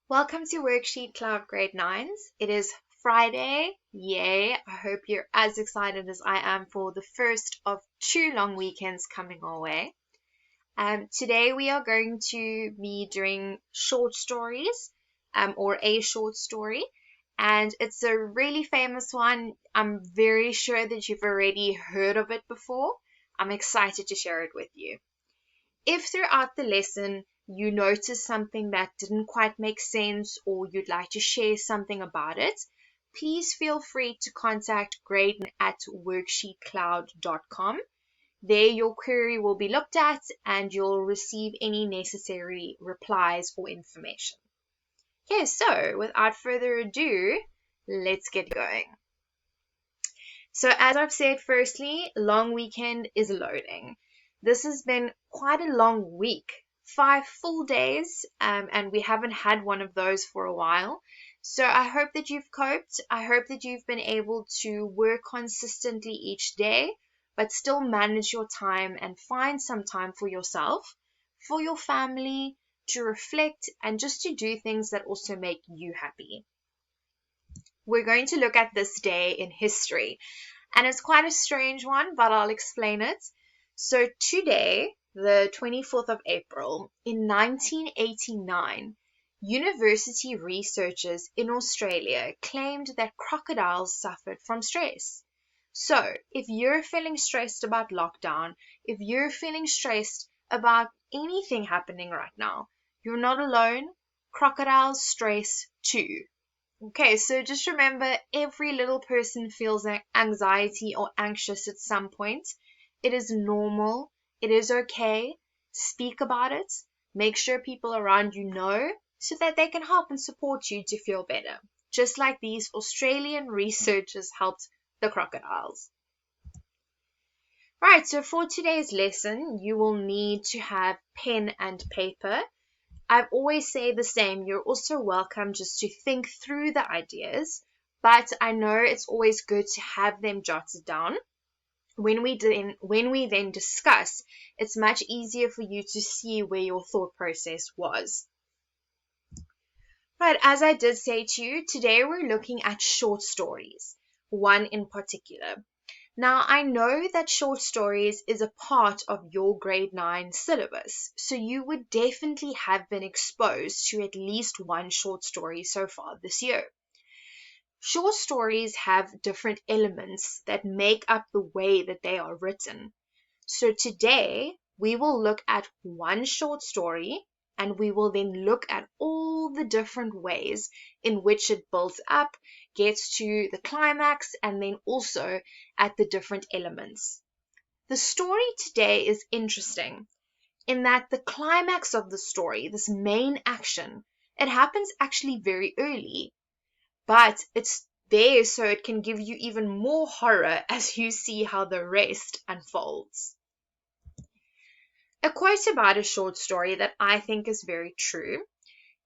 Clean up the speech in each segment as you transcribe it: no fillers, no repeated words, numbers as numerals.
Welcome to WorksheetCloud Grade 9s. It is Friday. Yay! I hope you're as excited as I am for the first of 2 long weekends coming our way. Today we are going to be doing short stories, or a short story, and it's a really famous one. I'm very sure that you've already heard of it before. I'm excited to share it with you. If throughout the lesson you notice something that didn't quite make sense or you'd like to share something about it, please feel free to contact Graydon at WorksheetCloud.com. There your query will be looked at and you'll receive any necessary replies or information. Okay, so without further ado, let's get going. So as I've said, firstly, long weekend is loading. This has been quite a long week, 5 full days, and we haven't had one of those for a while. So I hope that you've coped. I hope that you've been able to work consistently each day, but still manage your time and find some time for yourself, for your family, to reflect, and just to do things that also make you happy. We're going to look at this day in history, and it's quite a strange one, but I'll explain it. So today, the 24th of April, in 1989, university researchers in Australia claimed that crocodiles suffered from stress. So if you're feeling stressed about lockdown, if you're feeling stressed about anything happening right now, you're not alone. Crocodiles stress too. Okay, so just remember, every little person feels anxiety or anxious at some point. It is normal. It is okay. Speak about it. Make sure people around you know so that they can help and support you to feel better. Just like these Australian researchers helped the crocodiles. Right, so for today's lesson, you will need to have pen and paper. I've always said the same. You're also welcome just to think through the ideas, but I know it's always good to have them jotted down. When we then discuss, it's much easier for you to see where your thought process was. Right, as I did say to you, today we're looking at short stories, one in particular. Now, I know that short stories is a part of your grade 9 syllabus, so you would definitely have been exposed to at least one short story so far this year. Short stories have different elements that make up the way that they are written. So today, we will look at one short story, and we will then look at all the different ways in which it builds up, gets to the climax, and then also at the different elements. The story today is interesting in that the climax of the story, this main action, it happens actually very early, but it's there so it can give you even more horror as you see how the rest unfolds. A quote about a short story that I think is very true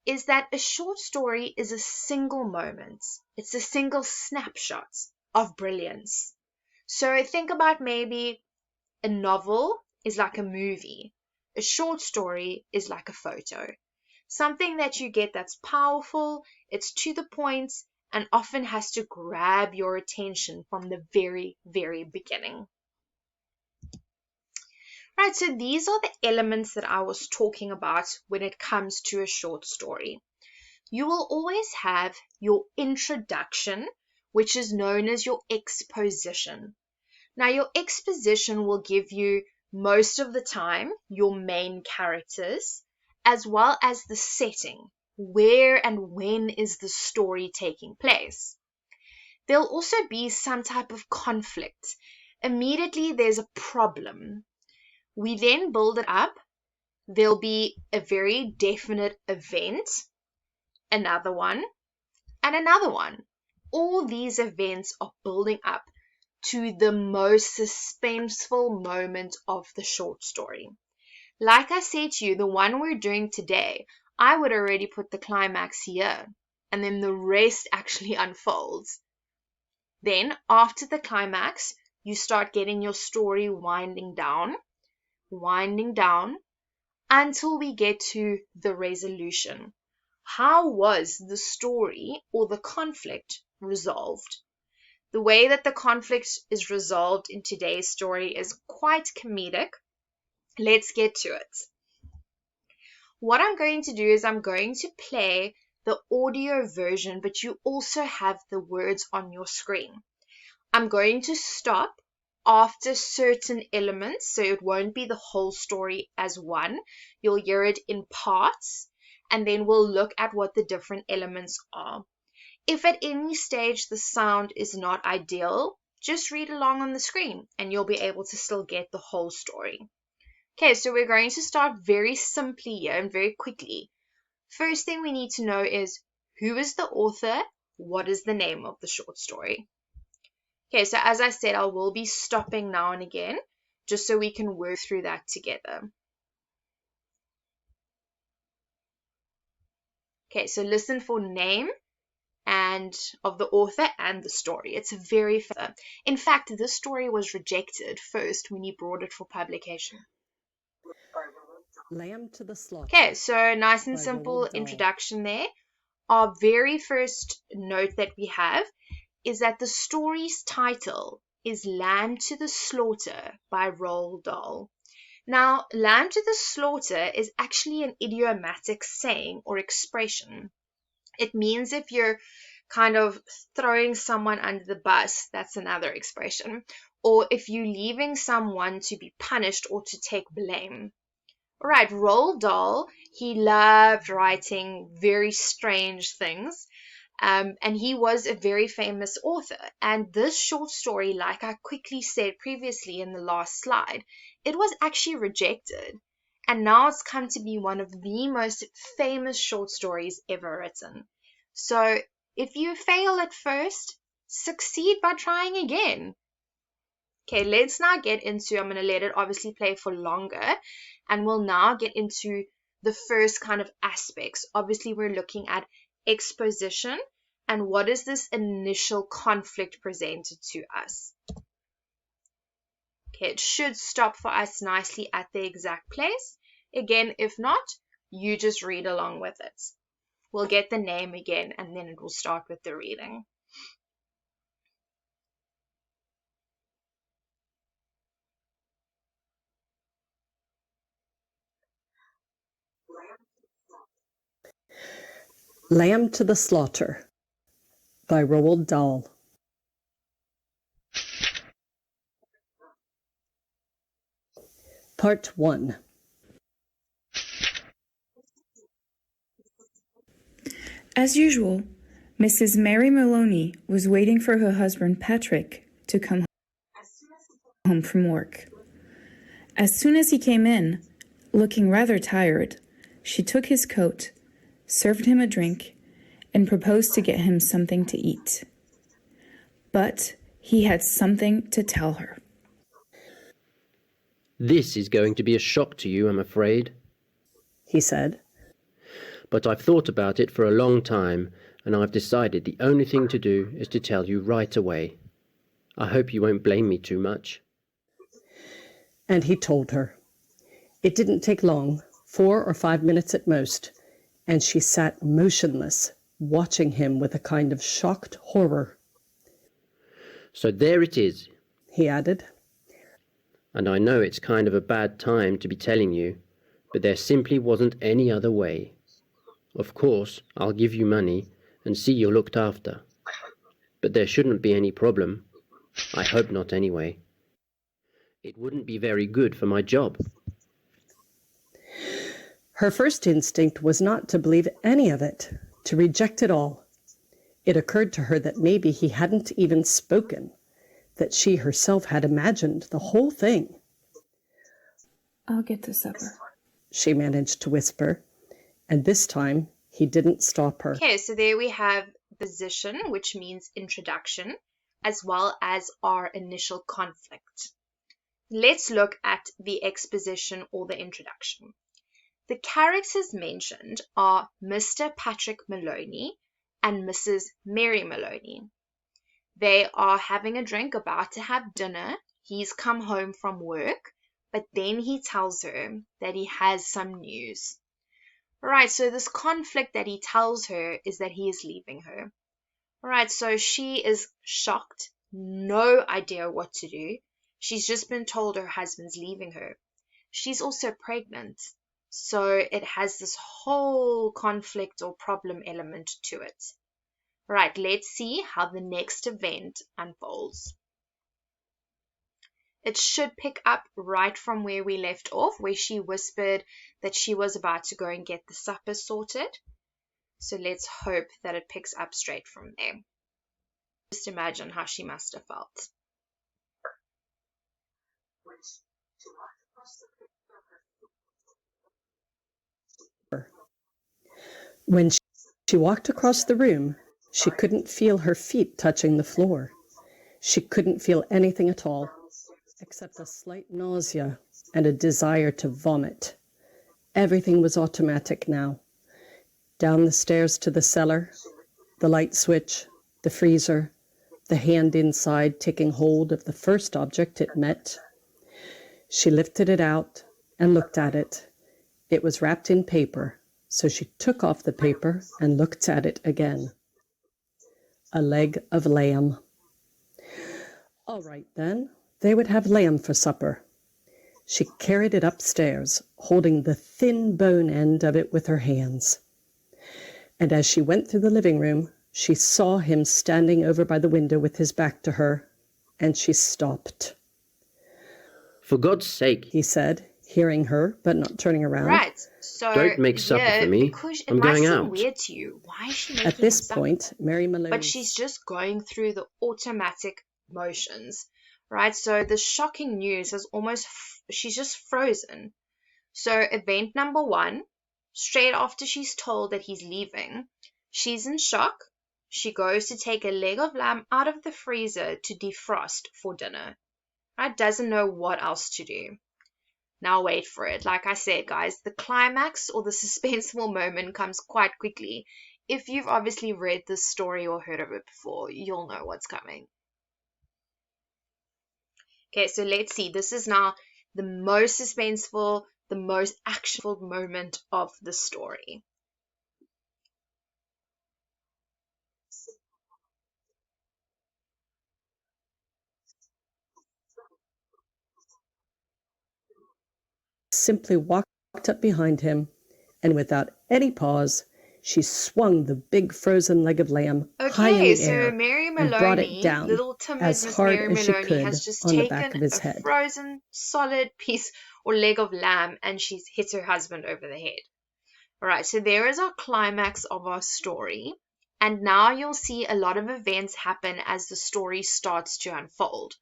is that a short story is a single moment. It's a single snapshot of brilliance. So think about maybe a novel is like a movie. A short story is like a photo. Something that you get that's powerful, it's to the point, and often has to grab your attention from the very, very beginning. Right, so these are the elements that I was talking about when it comes to a short story. You will always have your introduction, which is known as your exposition. Now, your exposition will give you, most of the time, your main characters, as well as the setting. Where and when is the story taking place? There'll also be some type of conflict. Immediately, there's a problem. We then build it up. There'll be a very definite event, another one, and another one. All these events are building up to the most suspenseful moment of the short story. Like I said to you, the one we're doing today, I would already put the climax here, and then the rest actually unfolds. Then, after the climax, you start getting your story winding down, until we get to the resolution. how was the story or the conflict resolved? The way that the conflict is resolved in today's story is quite comedic. Let's get to it. What I'm going to do is I'm going to play the audio version, but you also have the words on your screen. I'm going to stop after certain elements, so it won't be the whole story as one. You'll hear it in parts, and then we'll look at what the different elements are. If at any stage the sound is not ideal, just read along on the screen, and you'll be able to still get the whole story. Okay, so we're going to start very simply here and very quickly. First thing we need to know is, who is the author? What is the name of the short story? Okay, so as I said, I will be stopping now and again, just so we can work through that together. Okay, so listen for name and of the author and the story. It's very fun. In fact, this story was rejected first when he brought it for publication. Lamb to the Slaughter. Okay, so nice and by simple Roald Dahl. introduction there. Our very first note that we have is that the story's title is Lamb to the Slaughter by Roald Dahl. Now, lamb to the slaughter is actually an idiomatic saying or expression. It means if you're kind of throwing someone under the bus, that's another expression, or if you're leaving someone to be punished or to take blame. All right, Roald Dahl, he loved writing very strange things, and he was a very famous author. And this short story, like I quickly said previously in the last slide, it was actually rejected. And now it's come to be one of the most famous short stories ever written. So if you fail at first, succeed by trying again. Okay, let's now get into, I'm going to let it obviously play for longer, and we'll now get into the first kind of aspects. Obviously, we're looking at exposition and what is this initial conflict presented to us. Okay, it should stop for us nicely at the exact place. Again, if not, you just read along with it. We'll get the name again, and then it will start with the reading. Lamb to the Slaughter by Roald Dahl. Part 1. As usual, Mrs. Mary Maloney was waiting for her husband Patrick to come home from work. As soon as he came in, looking rather tired, she took his coat, served him a drink, and proposed to get him something to eat. But he had something to tell her. "This is going to be a shock to you, I'm afraid," he said. "but I've thought about it for a long time, and I've decided the only thing to do is to tell you right away. I hope you won't blame me too much." And he told her. It didn't take long, 4 or 5 minutes at most, and she sat motionless, watching him with a kind of shocked horror. "So there it is," he added. "and I know it's kind of a bad time to be telling you, but there simply wasn't any other way. Of course, I'll give you money and see you're looked after. But there shouldn't be any problem. I hope not anyway. It wouldn't be very good for my job." Her first instinct was not to believe any of it, to reject it all. It occurred to her that maybe he hadn't even spoken, that she herself had imagined the whole thing. "I'll get to supper," she managed to whisper, and this time he didn't stop her. Okay, so there we have exposition, which means introduction, as well as our initial conflict. Let's look at the exposition or the introduction. The characters mentioned are Mr. Patrick Maloney and Mrs. Mary Maloney. They are having a drink, about to have dinner. He's come home from work, but then he tells her that he has some news. Right, so this conflict that he tells her is that he is leaving her. Right, so she is shocked, no idea what to do. She's just been told her husband's leaving her. She's also pregnant, so it has this whole conflict or problem element to it. Right, let's see how the next event unfolds. It should pick up right from where we left off, where she whispered that she was about to go and get the supper sorted. So let's hope that it picks up straight from there. Just imagine how she must have felt. When she walked across the room, she couldn't feel her feet touching the floor. She couldn't feel anything at all, except a slight nausea and a desire to vomit. Everything was automatic now. Down the stairs to the cellar, the light switch, the freezer, the hand inside taking hold of the first object it met. She lifted it out and looked at it. It was wrapped in paper, so she took off the paper and looked at it again. A leg of lamb. All right then, they would have lamb for supper. She carried it upstairs, holding the thin bone end of it with her hands. And as she went through the living room, she saw him standing over by the window with his back to her, and she stopped. For God's sake, he said, hearing her, but not turning around. Right, so don't make supper for me. Because I'm going might out. seem weird to you. Why is she making At this supper? point, Mary Malone... But she's just going through the automatic motions, right? So the shocking news has she's just frozen. So event number 1, straight after she's told that he's leaving, she's in shock. She goes to take a leg of lamb out of the freezer to defrost for dinner. Right? Doesn't know what else to do. Now wait for it. Like I said, guys, the climax or the suspenseful moment comes quite quickly. If you've obviously read this story or heard of it before, you'll know what's coming. Okay, so let's see. This is now the most suspenseful, the most actionful moment of the story. Simply walked up behind him, and without any pause, she swung the big frozen leg of lamb high in the air Mary and Maloney, brought it down little timid as Miss hard Mary as she Maloney, could has just on the back taken of his a head. frozen, solid piece or leg of lamb, and she's hit her husband over the head. Alright, so there is our climax of our story. And now you'll see a lot of events happen as the story starts to unfold.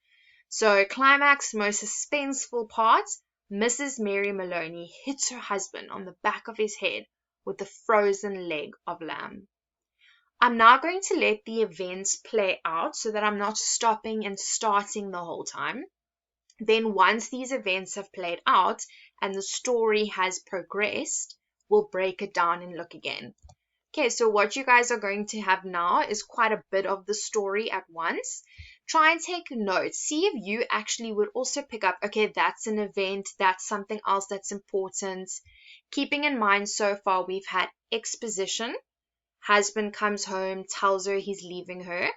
So climax, most suspenseful part, Mrs. Mary Maloney hits her husband on the back of his head with the frozen leg of lamb. I'm now going to let the events play out so that I'm not stopping and starting the whole time. Then once these events have played out and the story has progressed, we'll break it down and look again. Okay, so what you guys are going to have now is quite a bit of the story at once. Try and take notes. See if you actually would also pick up, okay, that's an event, that's something else that's important. Keeping in mind so far we've had exposition. Husband comes home, tells her he's leaving her.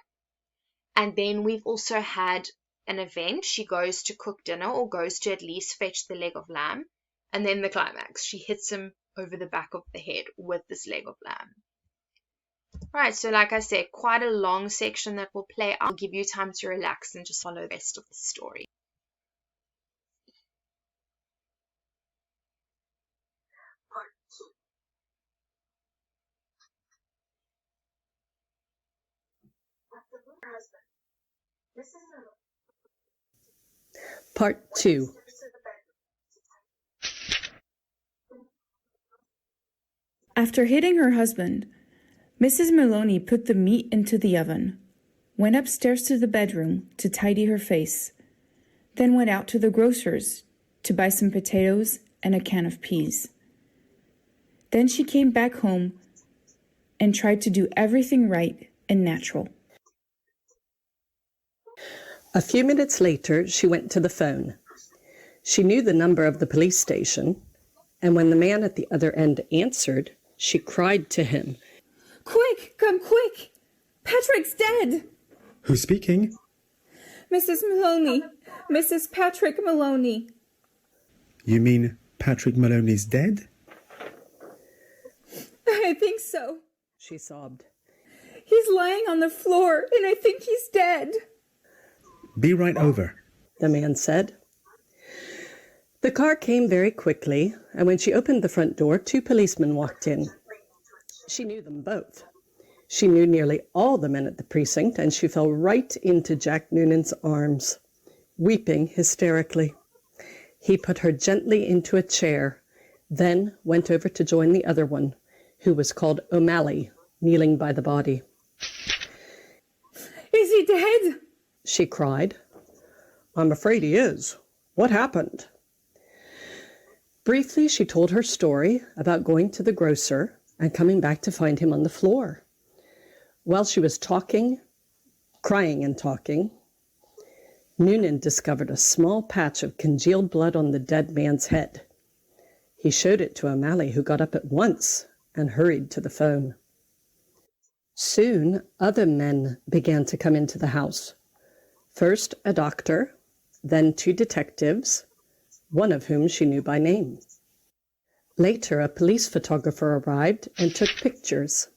And then we've also had an event. She goes to cook dinner or goes to at least fetch the leg of lamb. And then the climax. She hits him over the back of the head with this leg of lamb. Right, so like I said, quite a long section that will play out. I'll give you time to relax and just follow the rest of the story. Part 2. After hitting her husband, Mrs. Maloney put the meat into the oven, went upstairs to the bedroom to tidy her face, then went out to the grocer's to buy some potatoes and a can of peas. Then she came back home and tried to do everything right and natural. A few minutes later, she went to the phone. She knew the number of the police station, And when the man at the other end answered, she cried to him, "Quick, come quick! Patrick's dead!" Who's speaking? "Mrs. Maloney, Mrs. Patrick Maloney." You mean Patrick Maloney's dead? "I think so. she sobbed. He's lying on the floor, and I think he's dead." Be right over. The man said. The car came very quickly, and when she opened the front door, 2 policemen walked in. She knew them both. She knew nearly all the men at the precinct, and she fell right into Jack Noonan's arms, weeping hysterically. He put her gently into a chair, then went over to join the other one, who was called O'Malley, kneeling by the body. "Is he dead?" she cried. I'm afraid he is. What happened? Briefly, she told her story about going to the grocer and coming back to find him on the floor. While she was crying and talking, Noonan discovered a small patch of congealed blood on the dead man's head. He showed it to O'Malley, who got up at once and hurried to the phone. Soon, other men began to come into the house. First, a doctor, then 2 detectives, one of whom she knew by name. Later, a police photographer arrived and took pictures,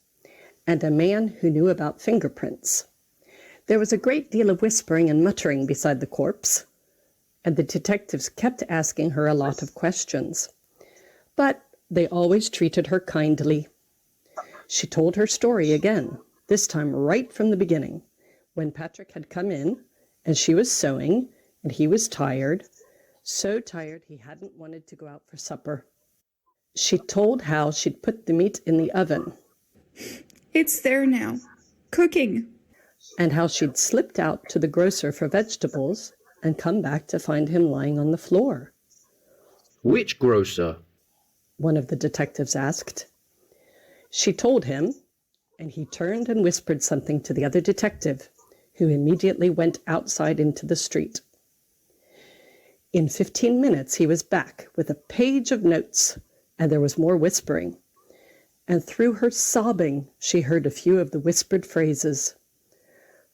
and a man who knew about fingerprints. There was a great deal of whispering and muttering beside the corpse, and the detectives kept asking her a lot of questions. But they always treated her kindly. She told her story again, this time right from the beginning, when Patrick had come in, and she was sewing, and he was tired, so tired he hadn't wanted to go out for supper. She told how she'd put the meat in the oven. "It's there now, cooking." And how she'd slipped out to the grocer for vegetables and come back to find him lying on the floor. Which grocer? One of the detectives asked. She told him, and he turned and whispered something to the other detective, who immediately went outside into the street. In 15 minutes, he was back with a page of notes, and there was more whispering. And through her sobbing, she heard a few of the whispered phrases.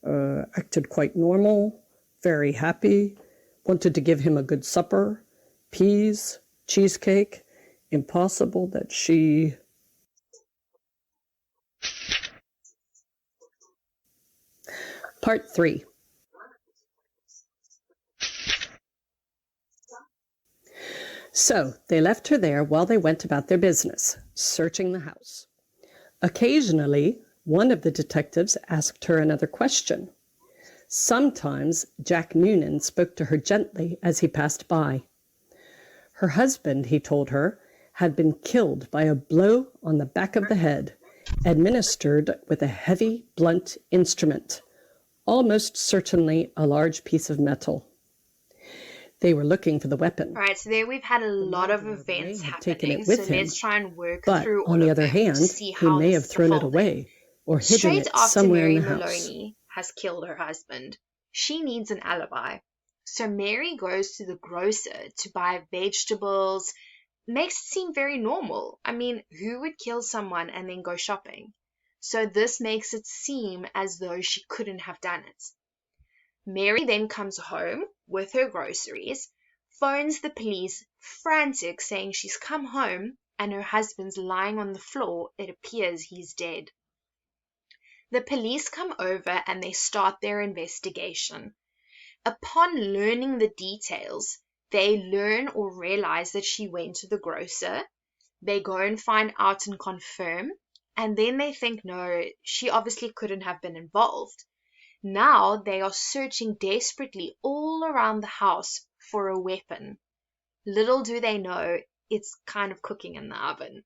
Acted quite normal, very happy, wanted to give him a good supper, peas, cheesecake, impossible that she... Part 3. So they left her there while they went about their business, searching the house. Occasionally, one of the detectives asked her another question. Sometimes Jack Noonan spoke to her gently as he passed by. Her husband, he told her, had been killed by a blow on the back of the head, administered with a heavy, blunt instrument, almost certainly a large piece of metal. They were looking for the weapon. All right, so there we've had a lot of events happening, so let's try and work through all on the of other them hand, to see he how may this have thrown it unfolded. away or hidden Straight it after somewhere Mary in the house. Maloney has killed her husband, she needs an alibi. So Mary goes to the grocer to buy vegetables. Makes it seem very normal. I mean, who would kill someone and then go shopping? So this makes it seem as though she couldn't have done it. Mary then comes home with her groceries, phones the police, frantic, saying she's come home and her husband's lying on the floor. It appears he's dead. The police come over and they start their investigation. Upon learning the details, they learn or realize that she went to the grocer. They go and find out and confirm, and then they think, no, she obviously couldn't have been involved. Now they are searching desperately all around the house for a weapon. Little do they know, it's kind of cooking in the oven.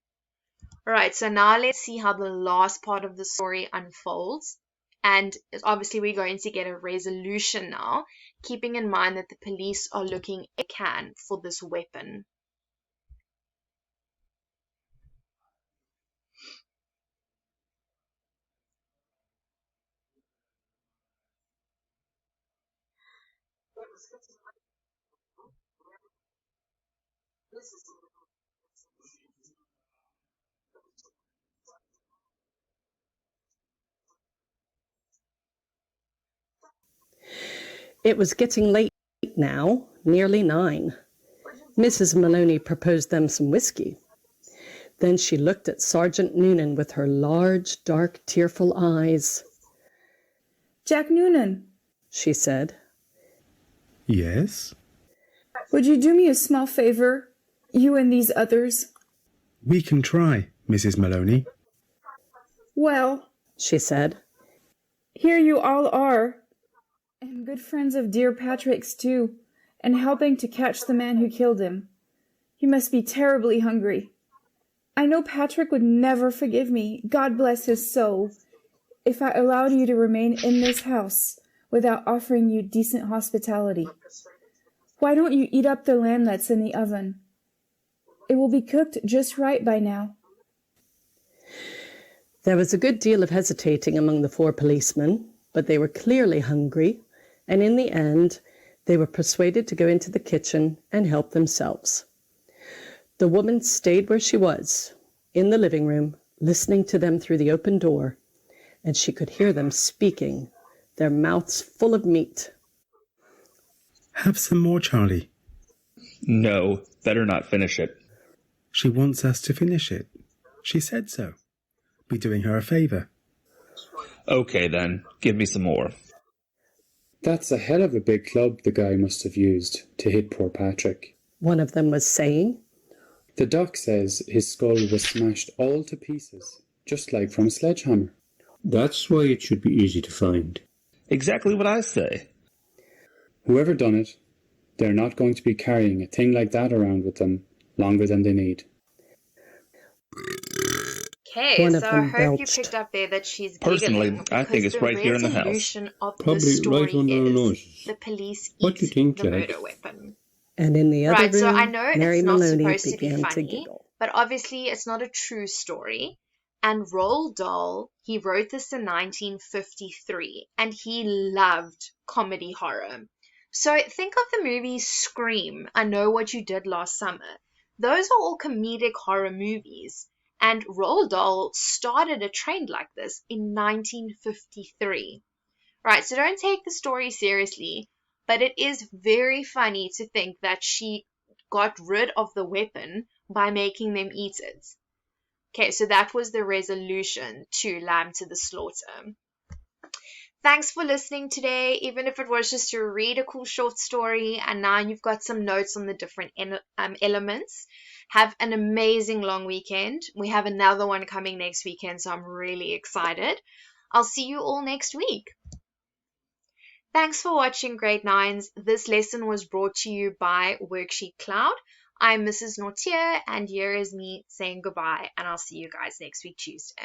Alright, so now let's see how the last part of the story unfolds. And obviously we're going to get a resolution now, keeping in mind that the police are looking if they can for this weapon. It was getting late now, nearly 9. Mrs. Maloney proposed them some whiskey. Then she looked at Sergeant Noonan with her large, dark, tearful eyes. Jack Noonan, She said. Yes? would you do me a small favor, you and these others? We can try, Mrs. Maloney. Well, She said. here you all are, and good friends of dear Patrick's too, and helping to catch the man who killed him. You must be terribly hungry. I know Patrick would never forgive me, God bless his soul, if I allowed you to remain in this house without offering you decent hospitality. Why don't you eat up the lamb that's in the oven? It will be cooked just right by now. There was a good deal of hesitating among the 4 policemen, but they were clearly hungry, and in the end they were persuaded to go into the kitchen and help themselves. The woman stayed where she was, in the living room, listening to them through the open door, and she could hear them speaking, their mouths full of meat. Have some more, Charlie. No, better not finish it. She wants us to finish it. She said so. Be doing her a favour. Okay then, give me some more. That's a hell of a big club the guy must have used to hit poor Patrick. One of them was saying. The doc says his skull was smashed all to pieces, just like from a sledgehammer. That's why it should be easy to find. Exactly what I say. Whoever done it, they're not going to be carrying a thing like that around with them longer than they need. Okay, One of so I them hope you belched. picked up there that she's Personally, giggling I think because it's right here in the house. resolution of the Probably story right under our is noses. the police What do eat you think, the Jack? murder weapon. And in the other Right, room, so I know Mary it's not Maloney supposed to be began to funny, giggle. but obviously it's not a true story. And Roald Dahl, he wrote this in 1953, and he loved comedy horror. So think of the movie Scream, I Know What You Did Last Summer. Those are all comedic horror movies. And Roald Dahl started a trend like this in 1953. Right, so don't take the story seriously, but it is very funny to think that she got rid of the weapon by making them eat it. Okay, so that was the resolution to Lamb to the Slaughter. Thanks for listening today, even if it was just to read a cool short story, and now you've got some notes on the different elements. Have an amazing long weekend. We have another one coming next weekend, so I'm really excited. I'll see you all next week. Thanks for watching Grade 9s. This lesson was brought to you by WorksheetCloud. I'm Mrs. Nortier, and here is me saying goodbye, and I'll see you guys next week, Tuesday.